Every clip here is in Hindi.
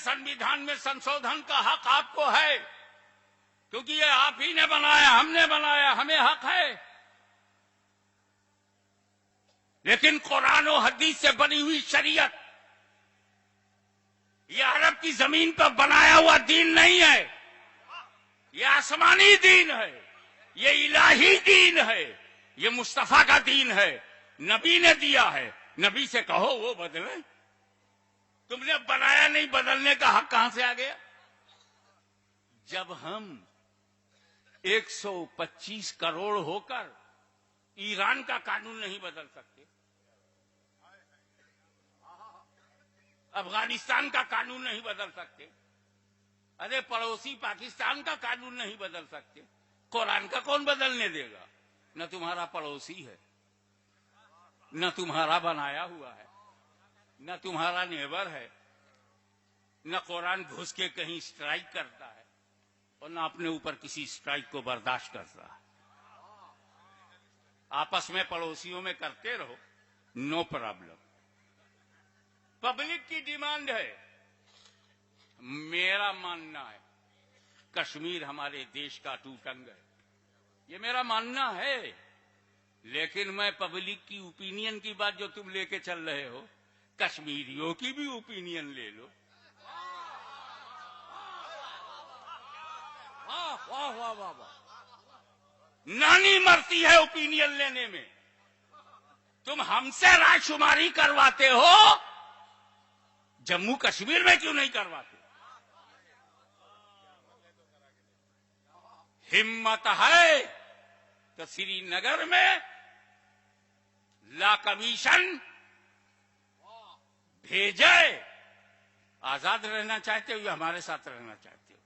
संविधान में संशोधन का हक आपको है, क्योंकि ये आप ही ने बनाया, हमने बनाया, हमें हक है। लेकिन कुरान और हदीस से बनी हुई शरीयत ये अरब की जमीन पर बनाया हुआ दीन नहीं है, ये आसमानी दीन है, ये इलाही दीन है, ये मुस्तफा का दीन है, नबी ने दिया है। नबी से कहो वो बदले, तुमने बनाया नहीं, बदलने का हक कहां से आ गया? जब हम 125 करोड़ होकर ईरान का कानून नहीं बदल सकते, अफगानिस्तान का कानून नहीं बदल सकते, अरे पड़ोसी पाकिस्तान का कानून नहीं बदल सकते, कुरान का कौन बदलने देगा? न तुम्हारा पड़ोसी है, न तुम्हारा बनाया हुआ है, न तुम्हारा नेबर है, न कुरान घुस के कहीं स्ट्राइक करता है और न अपने ऊपर किसी स्ट्राइक को बर्दाश्त करता है। आपस में पड़ोसियों में करते रहो, नो प्रॉब्लम। पब्लिक की डिमांड है, मेरा मानना है कश्मीर हमारे देश का अटूट अंग है, ये मेरा मानना है। लेकिन मैं पब्लिक की ओपिनियन की बात जो तुम लेके चल रहे हो, कश्मीरियों की भी ओपिनियन ले लो। वाह वाह वाह वाह वाह, नानी मरती है ओपिनियन लेने में। तुम हमसे रायशुमारी करवाते हो, जम्मू कश्मीर में क्यों नहीं करवाते? हिम्मत है तो श्रीनगर में ला कमीशन भेजे। आजाद रहना चाहते हो या हमारे साथ रहना चाहते हो?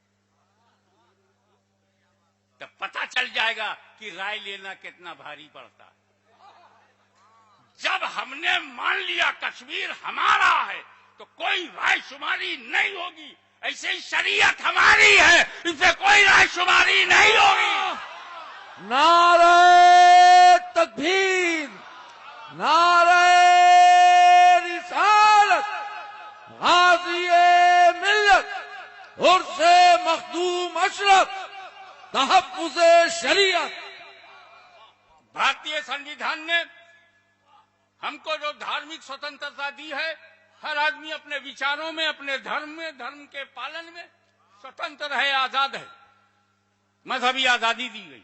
तब पता चल जाएगा कि राय लेना कितना भारी पड़ता है। जब हमने मान लिया कश्मीर हमारा है तो कोई रायशुमारी नहीं होगी। ऐसे ही शरीयत हमारी है, इससे कोई रायशुमारी नहीं होगी। नारे तकबीर, नारे रिसालत, गाज़ी-ए मिल्लत उर्से मखदूम अशरफ, तहफ़्फ़ुज़-ए शरीयत। भारतीय संविधान ने हमको जो धार्मिक स्वतंत्रता दी है, हर आदमी अपने विचारों में, अपने धर्म में, धर्म के पालन में स्वतंत्र है, आजाद है। मजहबी आजादी दी गई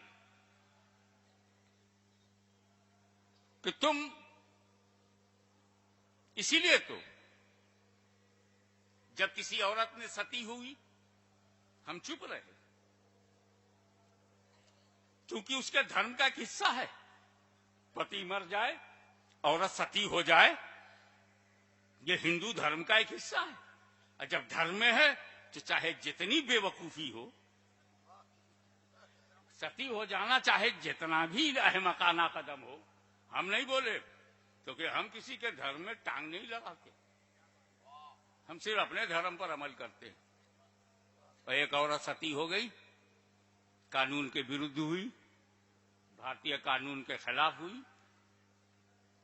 कि तुम, इसीलिए तो जब किसी औरत ने सती हुई हम चुप रहे, क्योंकि उसके धर्म का एक हिस्सा है। पति मर जाए, औरत सती हो जाए, ये हिंदू धर्म का एक हिस्सा है। और जब धर्म में है तो चाहे जितनी बेवकूफी हो, सती हो जाना चाहे जितना भी अहमकाना कदम हो, हम नहीं बोले, क्योंकि हम किसी के धर्म में टांग नहीं लगाते, हम सिर्फ अपने धर्म पर अमल करते हैं। और एक औरत सती हो गई, कानून के विरुद्ध हुई, भारतीय कानून के खिलाफ हुई।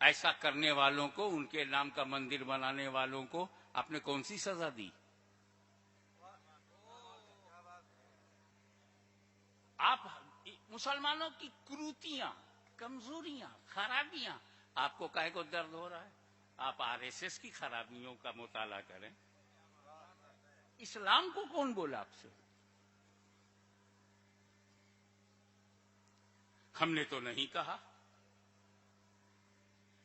ऐसा करने वालों को, उनके नाम का मंदिर बनाने वालों को आपने कौन सी सजा दी? आप मुसलमानों की कुरीतियां, कमजोरियां, खराबियां, आपको काहे को दर्द हो रहा है? आप आरएसएस की खराबियों का मुताला करें। इस्लाम को कौन बोला आपसे? हमने तो नहीं कहा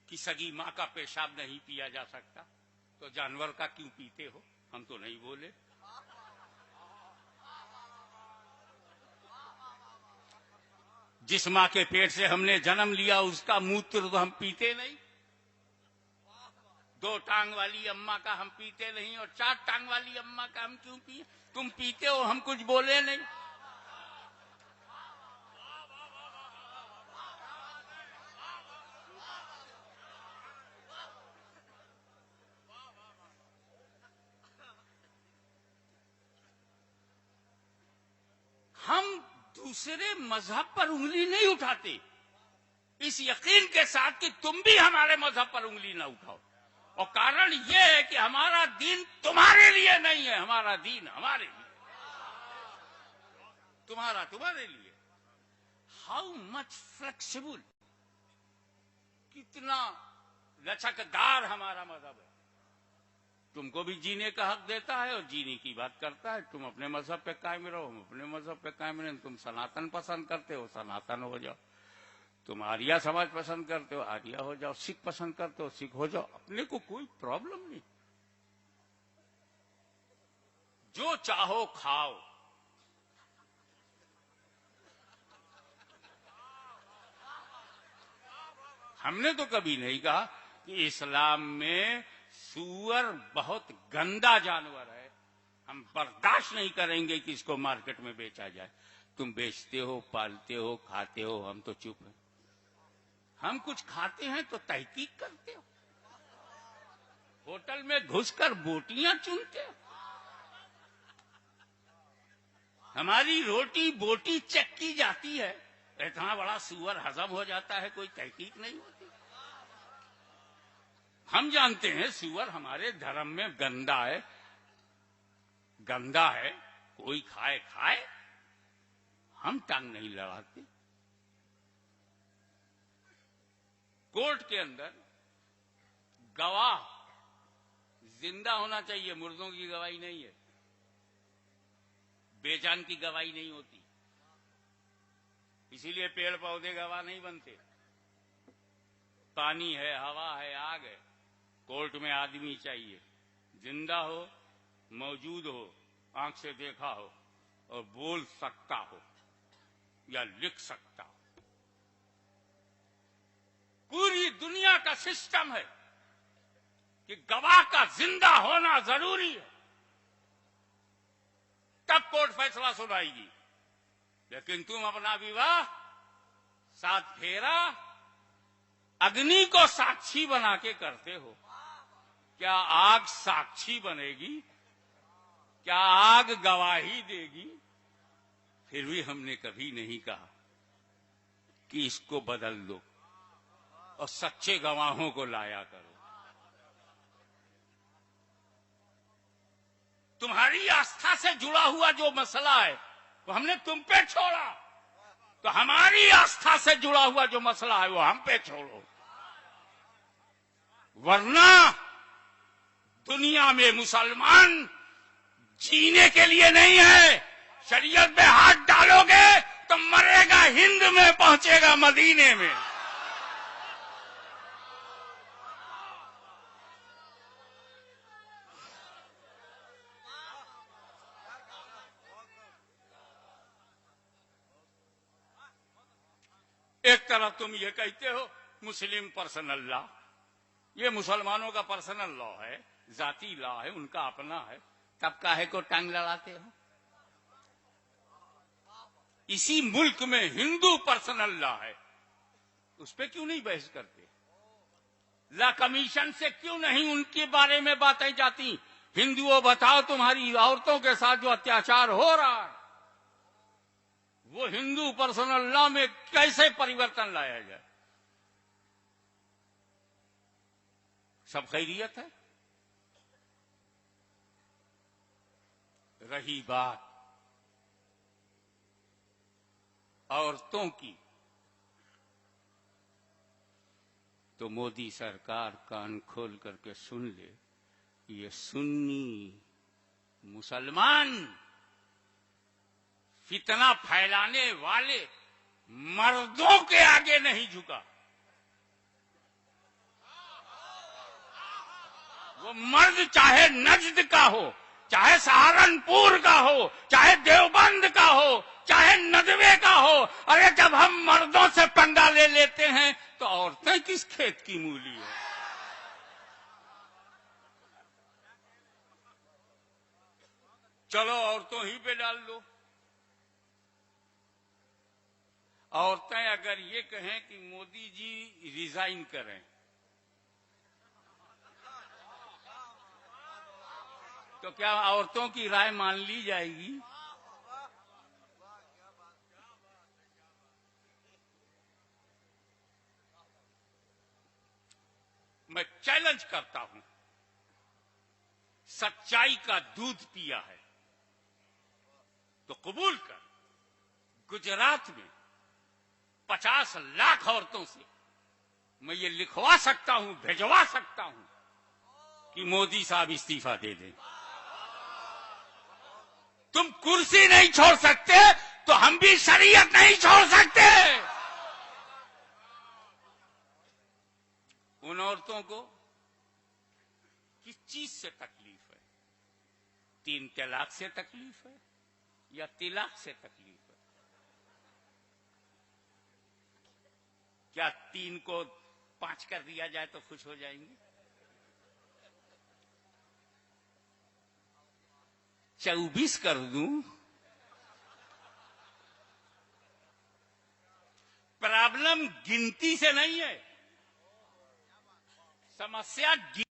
कि सगी मां का पेशाब नहीं पिया जा सकता, तो जानवर का क्यों पीते हो? हम तो नहीं बोले। जिस मां के पेट से हमने जन्म लिया उसका मूत्र तो हम पीते नहीं। 2 टांग वाली अम्मा का हम पीते नहीं, और 4 टांग वाली अम्मा का हम क्यों पिए? तुम पीते हो, हम कुछ बोले नहीं। हम दूसरे मजहब पर उंगली नहीं उठाते, इस यकीन के साथ कि तुम भी हमारे मजहब पर उंगली ना उठाओ। और कारण यह है कि हमारा दीन तुम्हारे लिए नहीं है, हमारा दीन हमारे लिए, तुम्हारे लिए। हाउ मच फ्लेक्सिबल, कितना लचकदार हमारा मजहब है। तुमको भी जीने का हक देता है और जीने की बात करता है। तुम अपने मजहब पे कायम रहो, हम अपने मजहब पे कायम रहें। तुम सनातन पसंद करते हो, सनातन हो जाओ। तुम आर्या समाज पसंद करते हो, आर्या हो जाओ। सिख पसंद करते हो, सिख हो जाओ। अपने को कोई प्रॉब्लम नहीं। जो चाहो खाओ। हमने तो कभी नहीं कहा कि इस्लाम में सूअर बहुत गंदा जानवर है, हम बर्दाश्त नहीं करेंगे कि इसको मार्केट में बेचा जाए। तुम बेचते हो, पालते हो, खाते हो, हम तो चुप हैं। हम कुछ खाते हैं तो तहकीक करते हो, होटल में घुसकर बोटियां चुनते हो। हमारी रोटी बोटी चेक की जाती है, इतना बड़ा सूअर हजम हो जाता है, कोई तहकीक नहीं होती। हम जानते हैं सूअर हमारे धर्म में गंदा है, गंदा है। कोई खाए खाए, हम टांग नहीं लड़ाते। कोर्ट के अंदर गवाह जिंदा होना चाहिए, मुर्दों की गवाही नहीं है, बेजान की गवाही नहीं होती। इसीलिए पेड़ पौधे गवाह नहीं बनते। पानी है, हवा है, आग है, कोर्ट में आदमी चाहिए, जिंदा हो, मौजूद हो, आंख से देखा हो और बोल सकता हो या लिख सकता हो। पूरी दुनिया का सिस्टम है कि गवाह का जिंदा होना जरूरी है, तब कोर्ट फैसला सुनाएगी। लेकिन तुम अपना विवाह, 7 फेरा अग्नि को साक्षी बना के करते हो। क्या आग साक्षी बनेगी? क्या आग गवाही देगी? फिर भी हमने कभी नहीं कहा कि इसको बदल दो और सच्चे गवाहों को लाया करो। तुम्हारी आस्था से जुड़ा हुआ जो मसला है वो हमने तुम पे छोड़ा, तो हमारी आस्था से जुड़ा हुआ जो मसला है वो हम पे छोड़ो। वरना दुनिया में मुसलमान जीने के लिए नहीं है। शरीयत में हाथ डालोगे तो मरेगा हिंद में, पहुंचेगा मदीने में। एक तरफ तुम ये कहते हो मुस्लिम पर्सनल लॉ, ये मुसलमानों का पर्सनल लॉ है, जाती लॉ है, उनका अपना है, तब काहे को टांग लड़ाते हो? इसी मुल्क में हिंदू पर्सनल लॉ है, उस पर क्यों नहीं बहस करते? लॉ कमीशन से क्यों नहीं उनके बारे में बातें जाती? हिंदुओं बताओ, तुम्हारी औरतों के साथ जो अत्याचार हो रहा है वो हिंदू पर्सनल लॉ में कैसे परिवर्तन लाया जाए? सब खैरियत है। रही बात औरतों की, तो मोदी सरकार कान खोल करके सुन ले, ये सुन्नी मुसलमान फितना फैलाने वाले मर्दों के आगे नहीं झुका। वो मर्द चाहे नजद का हो, चाहे सहारनपुर का हो, चाहे देवबंद का हो, चाहे नदवे का हो। अरे जब हम मर्दों से पंगा ले लेते हैं तो औरतें किस खेत की मूली है? चलो औरतों ही पे डाल दो। औरतें अगर ये कहें कि मोदी जी रिजाइन करें, तो क्या औरतों की राय मान ली जाएगी? मैं चैलेंज करता हूं, सच्चाई का दूध पिया है तो कबूल कर, गुजरात में 50 लाख औरतों से मैं ये लिखवा सकता हूं, भिजवा सकता हूं कि मोदी साहब इस्तीफा दे दें। तुम कुर्सी नहीं छोड़ सकते तो हम भी शरीयत नहीं छोड़ सकते। उन औरतों को किस चीज से तकलीफ है? 3 तलाक से तकलीफ है या तिलाक से तकलीफ है? क्या 3 को 5 कर दिया जाए तो खुश हो जाएंगे? 24 कर दूं? प्रॉब्लम गिनती से नहीं है, समस्या